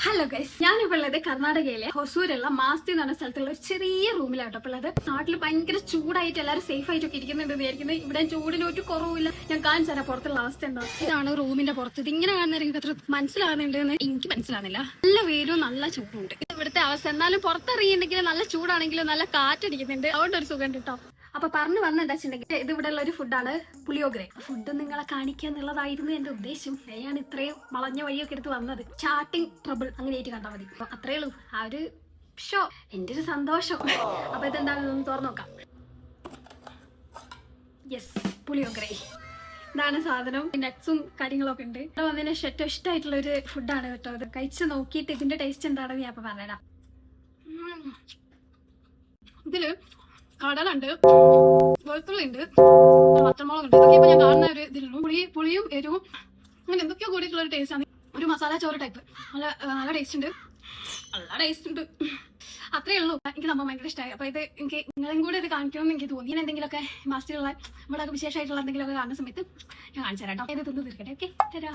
Hello guys, ഞാനിപ്പോൾ ഉള്ളത് കർണാടകയിലെ ഹൊസൂരുള്ള മാസ്തി എന്ന് പറഞ്ഞ സ്ഥലത്തുള്ള ഒരു ചെറിയ റൂമിലാട്ടോ. അപ്പോൾ ഉള്ളത് നാട്ടിൽ ഭയങ്കര ചൂടായിട്ട് എല്ലാവരും സേഫ് ആയിട്ടൊക്കെ ഇരിക്കുന്നുണ്ട് വിചാരിക്കുന്നത്. ഇവിടെ ചൂടിന് ഒരു കുറവില്ല. ഞാൻ കാണിച്ചു തരാം പുറത്തുള്ള അവസ്ഥ ഉണ്ടാവും. ഇതാണ് റൂമിന്റെ പുറത്ത്. ഇതിങ്ങനെ കാണുന്ന എനിക്ക് അത്ര മനസ്സിലാകുന്നുണ്ട് എന്ന് എനിക്ക് മനസ്സിലാകുന്നില്ല. നല്ല വെയിലും നല്ല ചൂടുണ്ട് ഇവിടുത്തെ അവസ്ഥ. എന്നാലും പുറത്തിറങ്ങിയിട്ടുണ്ടെങ്കിൽ നല്ല ചൂടാണെങ്കിലും നല്ല കാറ്റടിക്കുന്നുണ്ട്. അതുകൊണ്ട് ഒരു സുഖം കിട്ടോ. അപ്പൊ പറഞ്ഞു വന്ന എന്താ വെച്ചിട്ടുണ്ടെങ്കിൽ ഇത് ഇവിടെ ഉള്ള ഒരു ഫുഡാണ് പുളിയോഗ്രെ. ഫുഡ് നിങ്ങളെ കാണിക്കുക എന്നുള്ളതായിരുന്നു എന്റെ ഉദ്ദേശം. ഞാൻ ഇത്രയും വളഞ്ഞ വഴിയൊക്കെ എടുത്ത് വന്നത്. സ്റ്റാർട്ടിങ് ട്രബിൾ അങ്ങനെയായിട്ട് കണ്ടാൽ മതി. അത്രേ ഉള്ളൂ. ആ ഒരു ഷോ എന്റെ ഒരു സന്തോഷം. അപ്പൊ ഇതെന്താണെന്ന് തുറന്നു നോക്കാം. യെസ്, പുളിയോഗ്രെ. ഇതാണ് സാധനം. നട്ട്സും കാര്യങ്ങളൊക്കെ ഉണ്ട്. ഇവിടെ വന്നതിന് ഏറ്റവും ഇഷ്ടമായിട്ടുള്ള ഒരു ഫുഡാണ് കേട്ടോ. ഇത് കഴിച്ച് നോക്കിയിട്ട് ഇതിന്റെ ടേസ്റ്റ് എന്താണെന്ന് ഞാൻ അപ്പൊ പറഞ്ഞുതരാം. ഇതില് കടലുണ്ട്, വെളുത്തുള്ളി ഉണ്ട്, പച്ചമുളക് ഉണ്ട്. ഇതൊക്കെ ഇപ്പൊ ഞാൻ കാണുന്ന ഒരു ഇതിലുള്ളൂ. പുളിയും എരിവും അങ്ങനെ എന്തൊക്കെയോ കൂടിയിട്ടുള്ള ഒരു ടേസ്റ്റ് ആണ്. ഒരു മസാല ചോറ് ടൈപ്പ്. നല്ല ടേസ്റ്റ് ഉണ്ട്. അത്രേ ഉള്ളൂ. എനിക്ക് സംഭവം ഭയങ്കര ഇഷ്ടമായി. അപ്പൊ ഇത് എനിക്ക് നിങ്ങളും കൂടെ ഇത് കാണിക്കണമെന്ന് എനിക്ക് തോന്നി. ഞാൻ എന്തെങ്കിലുമൊക്കെ മാസ്റ്ററുള്ള ഇവിടെ വിശേഷമായിട്ടുള്ള എന്തെങ്കിലുമൊക്കെ കാണുന്ന സമയത്ത് ഞാൻ കാണിച്ചു തരാം കേട്ടോ. ഇത് തിന്ന് തീർക്കട്ടെ. ഓക്കെ, തരാം.